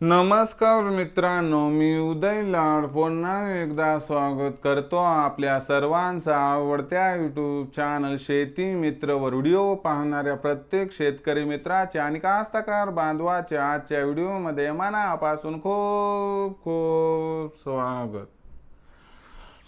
नमस्कार मित्रांनो, मी उदय लाड पुन्हा एकदा स्वागत करतो आपल्या सर्वांचा आवडत्या यूट्यूब चॅनल शेती मित्र वर व्हिडिओ पाहणाऱ्या प्रत्येक शेतकरी मित्राचे आणि कास्तकार बांधवाचे आजच्या व्हिडिओमध्ये मनापासून खूप खूप स्वागत।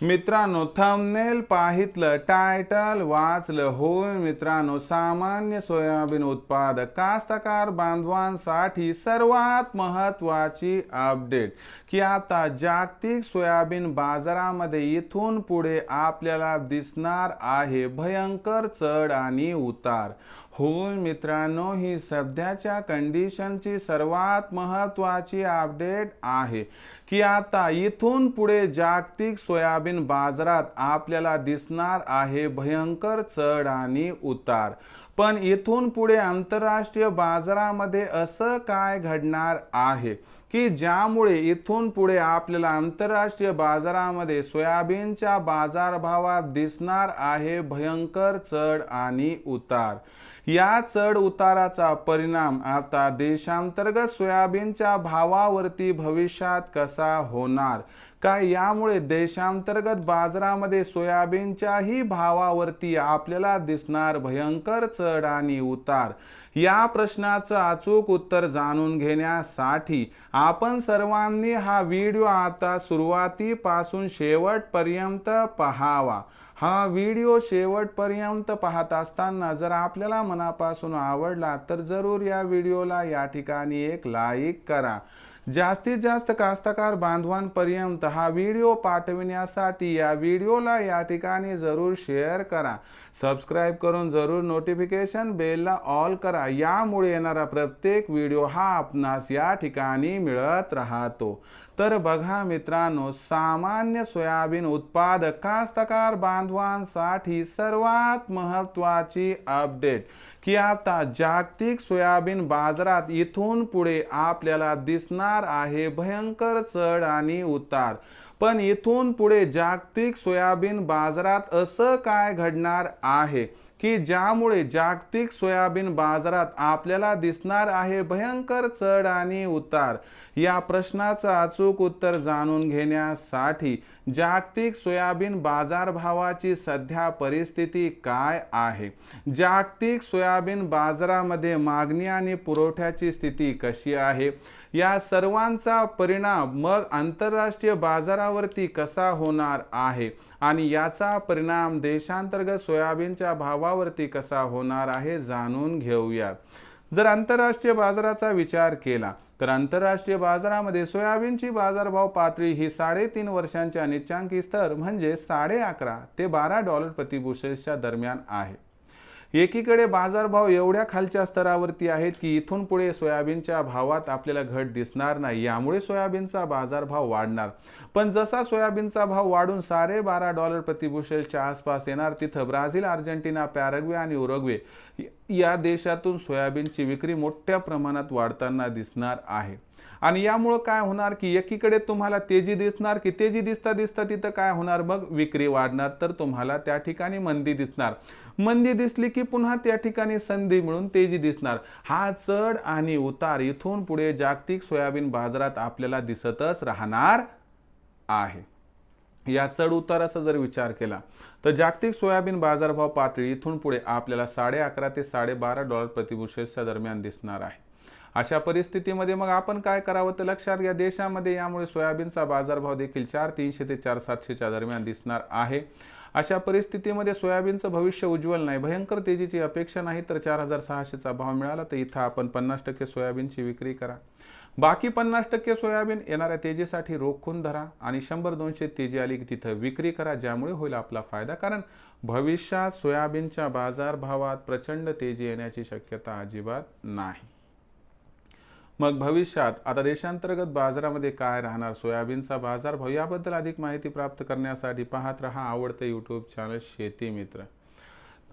मित्रांनो, थंबनेल पाहितलं, टायटल वाचलं, होय मित्रांनो, सामान्य सोयाबीन उत्पादक कास्तकार बांधवांसाठी सर्वात महत्त्वाची अपडेट की आता जागतिक सोयाबीन बाजारामध्ये इथून पुढे आपल्याला दिसणार आहे भयंकर चढ आणि उतार। होय मित्रांनो, ही सध्याच्या कंडिशनची सर्वात महत्त्वाची अपडेट आहे की आता इथून पुढे जागतिक सोयाबीन बाजारात आपल्याला दिसणार आहे भयंकर चढ आणि उतार। पण इथून पुढे आंतरराष्ट्रीय बाजारामध्ये असं काय घडणार आहे की ज्यामुळे इथून पुढे आपल्याला आंतरराष्ट्रीय बाजारामध्ये सोयाबीनच्या बाजारभावात दिसणार आहे भयंकर चढ आणि उतार। या चढ उताराचा परिणाम आता देशांतर्गत सोयाबीनच्या भावावरती भविष्यात कसा होणार, काय यामुळे देशांतर्गत बाजारामध्ये सोयाबीनच्याही भावावरती आपल्याला दिसणार भयंकर चढ आणि उतार, या प्रश्नाचं अचूक उत्तर जाणून घेण्यासाठी आपण सर्वांनी हा व्हिडिओ आता सुरुवातीपासून शेवटपर्यंत पाहावा। हा व्हिडिओ शेवटपर्यंत पाहत असताना जर आपल्याला मनापासून आवडला तर जरूर या व्हिडिओला या ठिकाणी एक लाईक करा। जास्तीत जास्त कास्तकार बांधवांपर्यंत हा व्हिडिओ पाठविण्यासाठी या व्हिडिओला या ठिकाणी जरूर शेअर करा। सबस्क्राइब करून जरूर नोटिफिकेशन बेलला ऑल करा, यामुळे येणारा प्रत्येक व्हिडिओ हा आपणास या ठिकाणी मिळत राहतो। तर बघा मित्रांनो, सामान्य सोयाबीन उत्पादक कास्तकार बांधवांसाठी सर्वात महत्त्वाची अपडेट की आता जागतिक सोयाबीन बाजारात इथून पुढे आपल्याला दिसणार आहे भयंकर चढ आणि उतार। पण इथून पुढे जागतिक सोयाबीन बाजारात असं काय घडणार आहे की ज्यामुळे जागतिक सोयाबीन बाजारात आपल्याला दिसणार आहे भयंकर चढ आणि उतार, या प्रश्नाचं अचूक उत्तर जाणून घेण्यासाठी जागतिक सोयाबीन बाजारभावाची सध्या परिस्थिती काय आहे, जागतिक सोयाबीन बाजारामध्ये मागणी आणि पुरवठ्याची स्थिती कशी आहे, या सर्वांचा परिणाम मग आंतरराष्ट्रीय बाजारावरती कसा होणार आहे आणि याचा परिणाम देशांतर्गत सोयाबीनच्या भावावरती कसा होणार आहे जाणून घेऊया। जर आंतरराष्ट्रीय बाजाराचा विचार केला तर आंतरराष्ट्रीय बाजारामध्ये सोयाबीनची बाजारभाव पातळी ही 3.5 वर्षांच्या निच्चांकी स्तर म्हणजे $11.5 ते $12 प्रति बुशेलच्या दरम्यान आहे। एकीकडे बाजारभाव एवढ्या खालच्या स्तरावरती आहेत की इथून पुढे सोयाबीनच्या भावात आपल्याला घट दिसणार नाही, यामुळे सोयाबीनचा बाजारभाव वाढणार। पण जसा सोयाबीनचा भाव वाढून $12.5 प्रति बुशेलच्या आसपास येणार, तिथं ब्राझील, अर्जेंटिना, पॅराग्वे आणि उरुग्वे या देशातून सोयाबीनची विक्री मोठ्या प्रमाणात वाढताना दिसणार आहे। आणि यामुळे काय होणार की एकीकडे तुम्हाला तेजी दिसणार की तेजी दिसता दिसता तिथं काय होणार, मग विक्री वाढणार, तर तुम्हाला त्या ठिकाणी मंदी दिसणार। मंदी दिसली की पुन्हा त्या ठिकाणी संधी मिळून तेजी दिसणार। हा चढ आणि उतार इथून पुढे जागतिक सोयाबीन बाजारात आपल्याला दिसतच राहणार आहे। या चढ उताराचा जर विचार केला तर जागतिक सोयाबीन बाजारभाव पातळी इथून पुढे आपल्याला $11.5 ते $12.5 प्रति बुशेलच्या दरम्यान दिसणार आहे। अशा परिस्थितीमध्ये मग आपण काय करावं तर लक्षात घ्या, देशामध्ये यामुळे सोयाबीनचा बाजारभाव देखील $4.300 ते $4.700 दरम्यान दिसणार आहे। अशा परिस्थितीमध्ये सोयाबीनचं भविष्य उज्ज्वल नाही, भयंकर तेजीची अपेक्षा नाही, तर 4,600चा भाव मिळाला तर इथं आपण 50% सोयाबीनची विक्री करा। बाकी 50% सोयाबीन येणाऱ्या तेजीसाठी रोखून धरा आणि 100-200 तेजी आली की तिथं विक्री करा, ज्यामुळे होईल आपला फायदा, कारण भविष्यात सोयाबीनच्या बाजारभावात प्रचंड तेजी येण्याची शक्यता अजिबात नाही। मग भविष्यात आता देशांतर्गत बाजारामध्ये काय राहणार, सोयाबीनचा बाजारभाव, याबद्दल अधिक माहिती प्राप्त करण्यासाठी पाहत रहा आवडते यूट्यूब चॅनल शेती मित्र।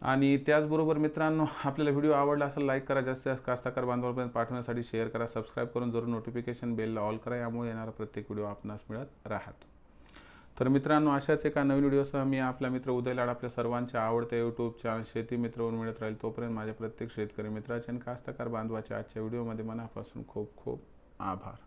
आणि त्याचबरोबर मित्रांनो, आपल्याला व्हिडिओ आवडला असेल लाईक करा, जास्तीत जास्त कास्तकार बांधवांपर्यंत पाठवण्यासाठी शेअर करा, सबस्क्राइब करून जरूर नोटिफिकेशन बेलला ऑल करा, यामुळे येणारा प्रत्येक व्हिडिओ आपणास मिळत राहतो। तर मित्रांनो, अशाच एका नवीन व्हिडिओसह मी आपला मित्र उदय लाड आपल्या सर्वांच्या आवडत्या यूट्यूब चॅनल शेती मित्रवर मिळत राहील। तोपर्यंत माझ्या प्रत्येक शेतकरी मित्राचे आणि कास्तकार बांधवाच्या आजच्या व्हिडिओमध्ये मनापासून खूप खूप आभार।